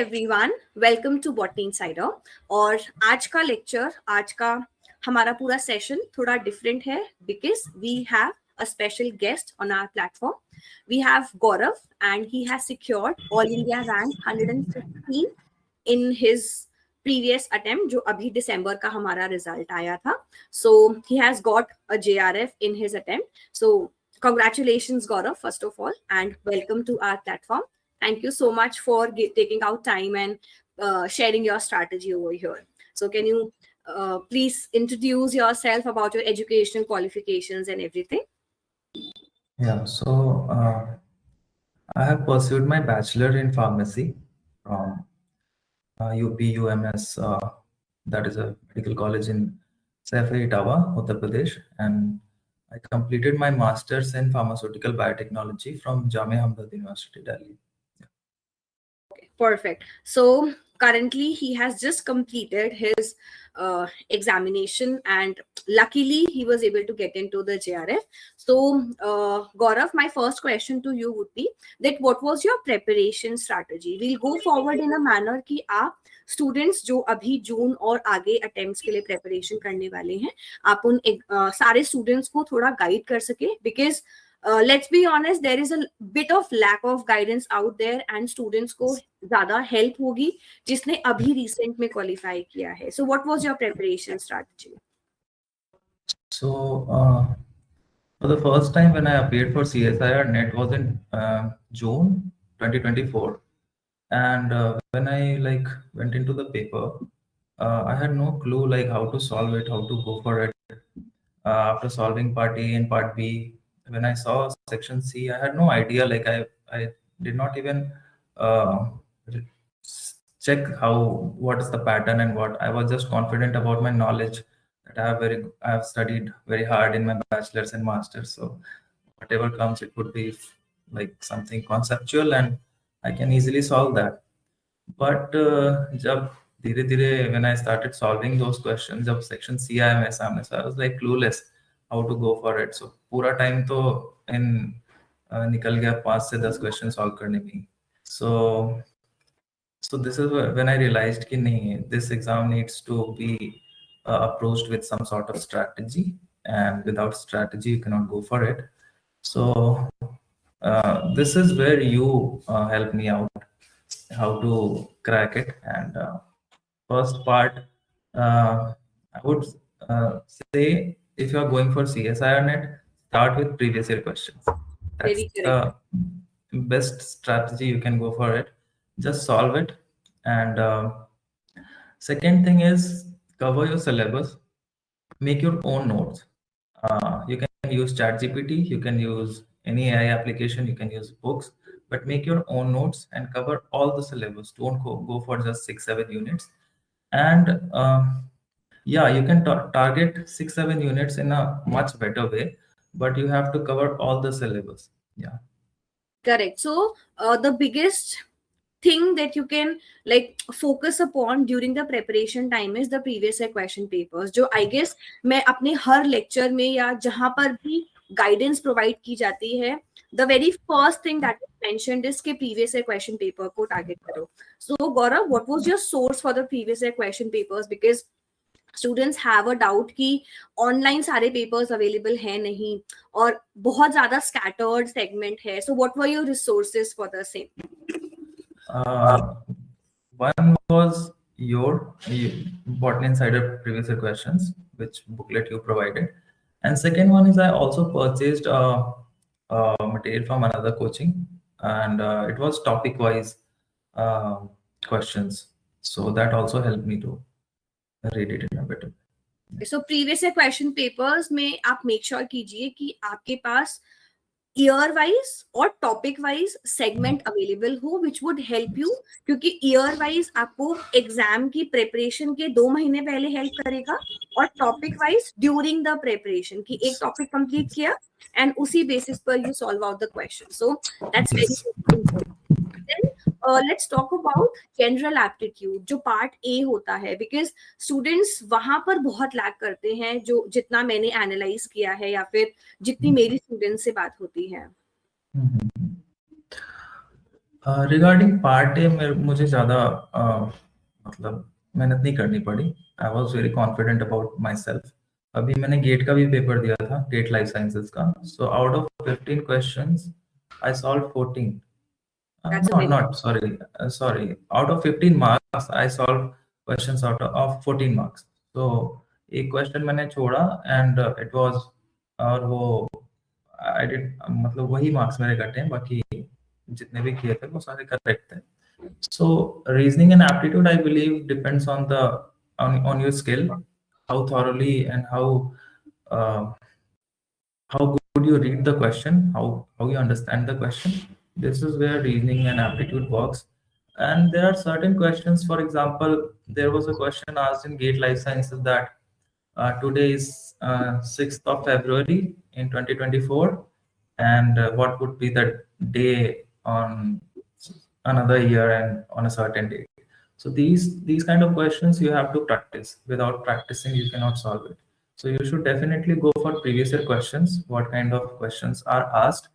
Everyone, welcome to botany insider. और आज का लेक्चर, आज का हमारा पूरा सेशन थोड़ा डिफरेंट है because we have a special guest on our platform. We have Gaurav and he has secured All India rank 115 in his previous attempt जो अभी दिसंबर का हमारा रिजल्ट आया था. So he has got a JRF in his attempt. So congratulations Gaurav first of all and welcome to our platform. Thank you so much for taking out time and sharing your strategy over here. So can you please introduce yourself about your educational qualifications and everything? Yeah, so I have pursued my bachelor in pharmacy from UP UMS, that is a medical college in Saifai Itawa, Uttar Pradesh, and I completed my master's in pharmaceutical biotechnology from Jamia Hamdard University, Delhi. Perfect. So currently he has just completed his examination and luckily he was able to get into the JRF. So Gaurav, my first question to you would be that what was your preparation strategy? We'll go forward in a manner कि आप students जो अभी जून और आगे attempts के लिए preparation करने वाले हैं, आप उन सारे स्टूडेंट्स को थोड़ा गाइड कर सके because let's be honest, there is a bit of lack of guidance out there and students को ज़्यादा help होगी जिसने अभी recent में qualify किया है. So what was your preparation strategy? So for the first time when I appeared for CSIR NET was in June 2024, and when I went into the paper, I had no clue how to solve it, how to go for it. After solving part A and part B, when I saw section C, I had no idea. I did not even check what is the pattern and what. I was just confident about my knowledge that I have studied very hard in my bachelor's and master's. So whatever comes, it would be like something conceptual and I can easily solve that. But जब धीरे-धीरे when I started solving those questions, जब section C आया मेरे सामने, so I was like clueless how to go for it. So पूरा time तो निकल गया 5 से 10 questions solve करने में. So this is when I realized कि नहीं, this exam needs to be approached with some sort of strategy, and without strategy you cannot go for it. So this is where you help me out how to crack it. And first part, I would say if you are going for CSIR NET, start with previous year questions. That's the best strategy. You can go for it. Just solve it. And second thing is cover your syllabus. Make your own notes. You can use ChatGPT. You can use any AI application. You can use books. But make your own notes and cover all the syllabus. Don't go for just 6-7 units. And yeah, you can target 6-7 units in a much better way, but you have to cover all the syllabus. Yeah. Correct. So the biggest thing that you can focus upon during the preparation time is the previous year question papers, जो I guess मैं अपने हर lecture में या जहाँ पर भी guidance provide की जाती है, the very first thing that is mentioned is कि previous year question paper को target करो. So Gaurav, what was your source for the previous year question papers? Because students have a doubt कि online सारे papers available है नहीं और बहुत ज्यादा स्कैटर्ड सेगमेंट है. So what were your resources for the same? One was your Botany Insider previous year questions, which booklet you provided, and second one is I also purchased material from another coaching, and it was topic wise questions, so that also helped me to read it in a better way. So previous year question papers में आप make sure कीजिए कि आपके पास year wise और topic wise segment available हो which would help you, क्योंकि year wise आपको exam की प्रिपरेशन के 2 महीने पहले हेल्प करेगा और topic wise during the preparation की एक टॉपिक कंप्लीट किया एंड उसी बेसिस पर you solve out the question. So that's very important. Let's talk about general aptitude जो पार्ट ए होता है, बिकॉज स्टूडेंट्स वहां पर बहुत लैग करते हैं, जो जितना मैंने एनालाइज किया है या फिर जितनी मेरी स्टूडेंट्स से बात होती है. रिगार्डिंग पार्ट ए मुझे ज़्यादा मतलब मेहनत नहीं करनी पड़ी. I was very confident about my self. अभी मैंने गेट का भी पेपर दिया था, गेट लाइफ साइंसेज का. So out of 15 questions I solve 14. That's a No, very not sorry. Sorry. Out of 15 marks, I solved questions out of 14 marks. So एक question मैंने छोड़ा एंड इट वाज, और वो I did, मतलब वही marks मेरे कटे हैं, बाकी जितने भी किए थे वो सारे करेक्ट थे. So reasoning and aptitude, I believe, depends on the on your skill, how thoroughly and uh, how good you read the question, how you understand the question. This is where reasoning and aptitude works. And there are certain questions. For example, there was a question asked in Gate Life Sciences that today is 6th of February in 2024, and what would be the day on another year and on a certain date. So these kind of questions you have to practice. Without practicing, you cannot solve it. So you should definitely go for previous year questions, what kind of questions are asked.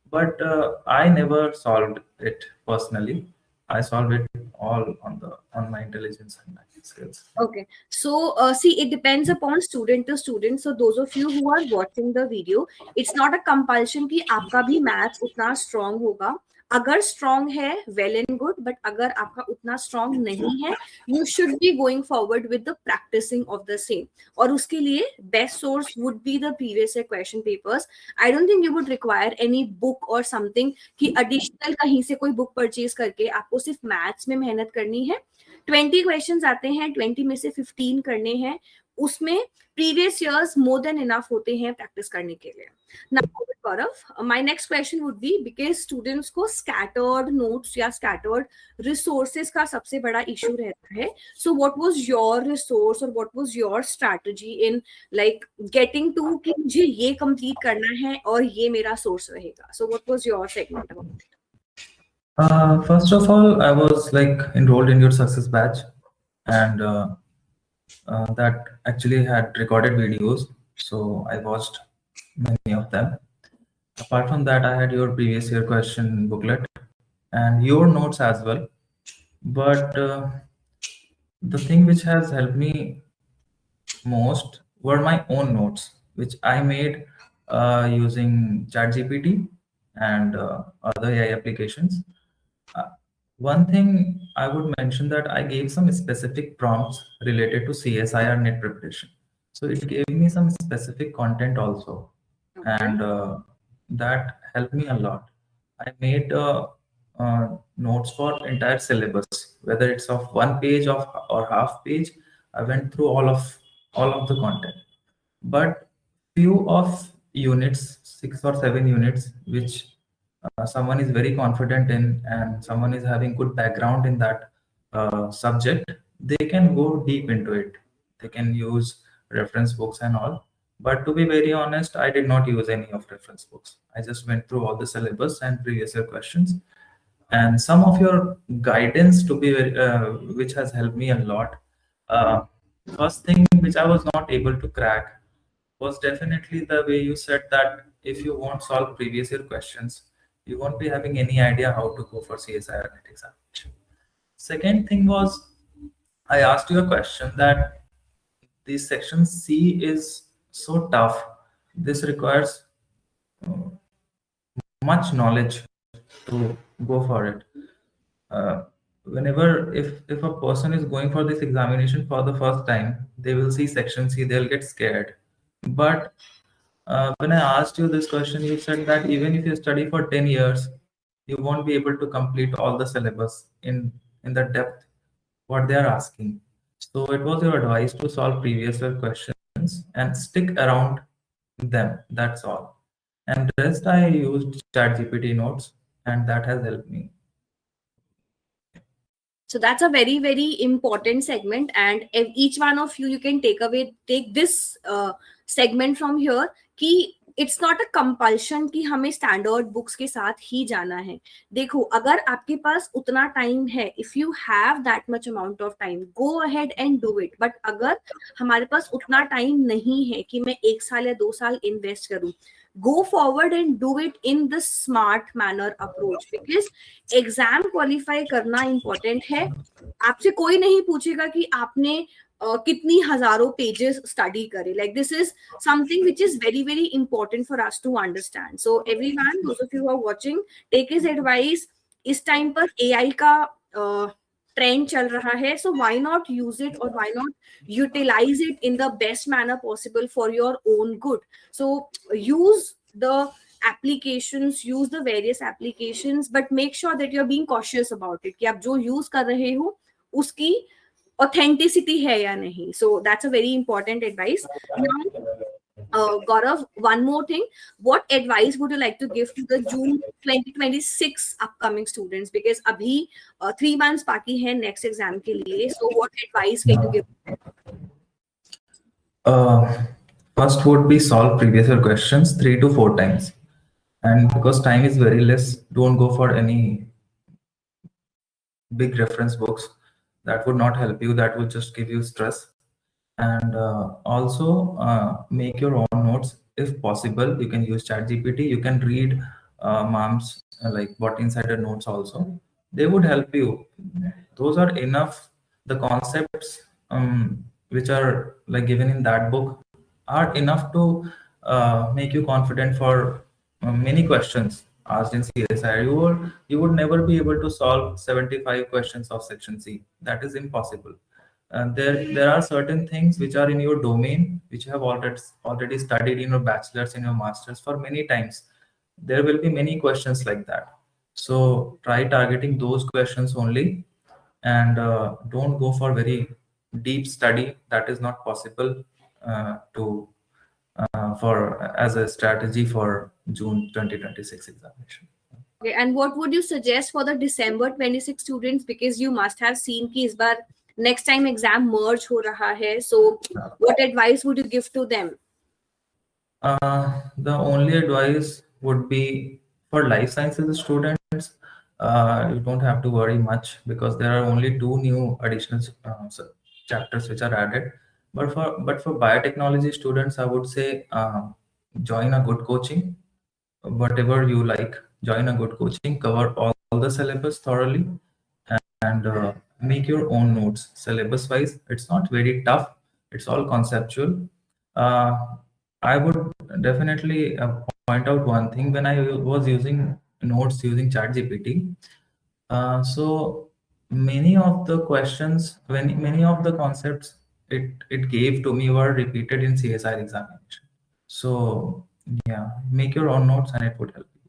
But I never solved it personally. I solve it all on my intelligence and my skills. okay. So see, it depends upon student to student. So those of you who are watching the video, it's not a compulsion कि आपका भी maths उतना strong होगा. अगर strong है, well and good. But अगर आपका उतना strong नहीं है, you should be going forward with the practicing of the same. और उसके लिए best source would be the previous year question papers. I don't think you would require any book or something कि additional कहीं से कोई book purchase करके आपको सिर्फ maths में मेहनत करनी है. 20 क्वेश्चंस आते हैं, 20 में से 15 करने हैं. उसमें previous years more than enough होते हैं प्रैक्टिस करने के लिए. Now Gaurav, my next question would be, because students को स्कैटर्ड नोट्स या स्कैटर्ड रिसोर्सेज का सबसे बड़ा इशू रहता है. So what was your resource और what was your strategy in like getting to कि मुझे ये कंप्लीट करना है और ये मेरा सोर्स रहेगा. सो what was your segment about it? First of all, I was like enrolled in your success batch, and that actually had recorded videos. So I watched many of them. Apart from that, I had your previous year question booklet and your notes as well. But the thing which has helped me most were my own notes, which I made using ChatGPT and other AI applications. One thing I would mention that I gave some specific prompts related to CSIR net preparation. So it gave me some specific content also, and that helped me a lot. I made notes for entire syllabus, whether it's of one page of or half page. I went through all of the content, but few of units, 6 or 7 units, which someone is very confident in and someone is having good background in that subject, they can go deep into it. They can use reference books and all. But to be very honest, I did not use any of reference books. I just went through all the syllabus and previous year questions. And some of your guidance to be very, which has helped me a lot. First thing which I was not able to crack was definitely the way you said that if you won't solve previous year questions, you won't be having any idea how to go for CSIR net examination. Second thing was, I asked you a question that the section C is so tough. This requires much knowledge to go for it. Whenever if a person is going for this examination for the first time, they will see section C, they'll get scared. But when I asked you this question, you said that even if you study for 10 years, you won't be able to complete all the syllabus in the depth what they are asking. So it was your advice to solve previous year questions and stick around them. That's all. And rest I used ChatGPT notes, and that has helped me. So that's a very, very important segment. And if each one of you can take this segment from here. कि it's not a compulsion कि हमें standard books के साथ ही जाना है. देखो, अगर आपके पास उतना टाइम है, if you have that much amount of time, go ahead and do it. But अगर हमारे पास उतना टाइम नहीं है कि मैं 1 साल या 2 साल इन्वेस्ट करूं, go forward and do it in the smart manner approach, because exam qualify करना इंपॉर्टेंट है. आपसे कोई नहीं पूछेगा कि आपने कितनी हजारों पेजेस स्टडी करे. Like this is something which is very very important for us to understand. So everyone, those of you who are watching, take his advice. इस टाइम पर AI का ट्रेंड चल रहा है, so why not use it, or why not utilize it in the best manner possible for your own good. So use the applications, use the various applications, but make sure that you're being cautious about it कि आप जो use कर रहे हो उसकी authenticity है या नहीं. So that's a very important advice. Now, Gaurav, one more thing. What advice would you like to give to the June 2026 upcoming students? Because abhi 3 months baki hai next exam ke liye. So what advice can you give? First would be solve previous year questions 3 to 4 times. And because time is very less, don't go for any big reference books. That would not help you. That would just give you stress. And also make your own notes if possible. You can use ChatGPT. You can read mom's like Bot Insider notes also. They would help you. Those are enough. The concepts which are like given in that book are enough to make you confident for many questions asked in CSI. You would never be able to solve 75 questions of section C. That is impossible. And there are certain things which are in your domain, which you have already studied in your bachelor's, in your master's for many times. There will be many questions like that. So try targeting those questions only, and don't go for very deep study. That is not possible for as a strategy for June 2026 examination. Okay, and what would you suggest for the December 26 students? Because you must have seen कि इस बार next time exam merge हो रहा है. So what advice would you give to them? The only advice would be for life sciences students, you don't have to worry much because there are only 2 new additional chapters which are added. But for biotechnology students, I would say join a good coaching, whatever you like. Join a good coaching, cover all the syllabus thoroughly, and make your own notes syllabus wise. It's not very tough. It's all conceptual. I would definitely point out one thing when I was using notes using ChatGPT. So many of the questions, many of the concepts it gave to me were repeated in CSI examination. So yeah, make your own notes and it would help you.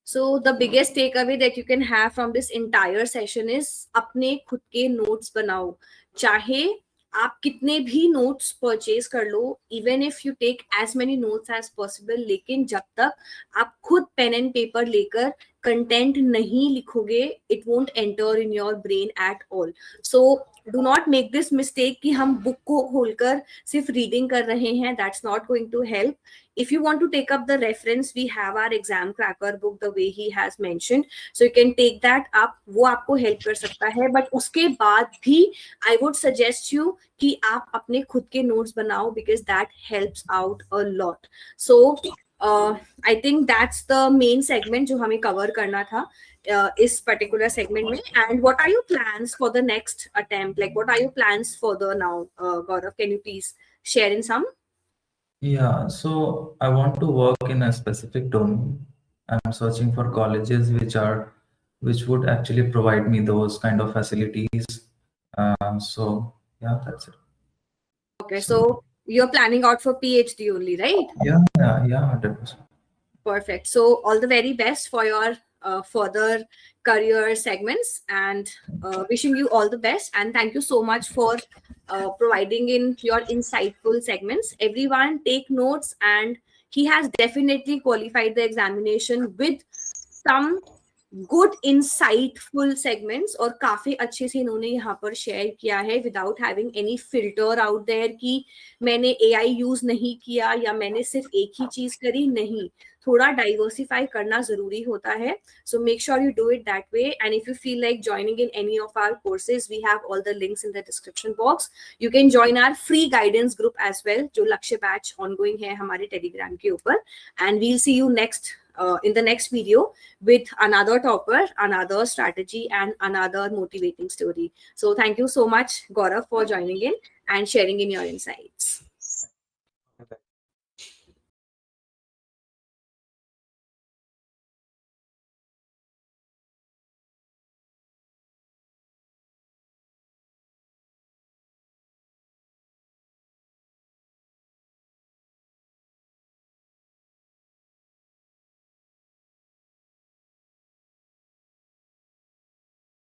So the biggest takeaway that you can have from this entire session is अपने खुद के notes बनाओ. चाहे आप कितने भी notes purchase कर लो, even if you take as many notes as possible, लेकिन जब तक आप खुद pen and paper लेकर content नहीं लिखोगे, it won't enter in your brain at all. So do not make this mistake कि हम book को खोलकर सिर्फ reading कर रहे हैं. That's not going to help. If you want to take up the reference, we have our exam cracker book the way he has mentioned, so you can take that up. वो आपको help कर सकता है, but उसके बाद भी I would suggest you कि आप अपने खुद के notes बनाओ, because that helps out a lot. So I think that's the main segment जो हमें cover करना था इस particular segment में. And what are your plans for the next attempt? Like, what are your plans further now, Gaurav? Can you please share in some? Yeah, so I want to work in a specific domain. I'm searching for colleges which would actually provide me those kind of facilities. So yeah, that's it. Okay, so you're planning out for PhD only, right? Yeah, 100%. Perfect. So all the very best for your further career segments, and wishing you all the best. And thank you so much for providing in your insightful segments. Everyone take notes, and he has definitely qualified the examination with some good insightful segments और काफी अच्छे से इन्होंने यहाँ पर share किया है without having any filter out there कि मैंने एआई यूज नहीं किया या मैंने सिर्फ एक ही चीज करी, नहीं, थोड़ा डाइवर्सिफाई करना जरूरी होता है. So make sure you do it that way. And if you feel like joining in any of our courses, we have all the links in the description box. You can join our free guidance group as well, जो Lakshya batch ongoing है हमारे Telegram के ऊपर. And we'll see you next in the next video with another topper, another strategy, and another motivating story. So thank you so much, Gaurav, for joining in and sharing in your insights.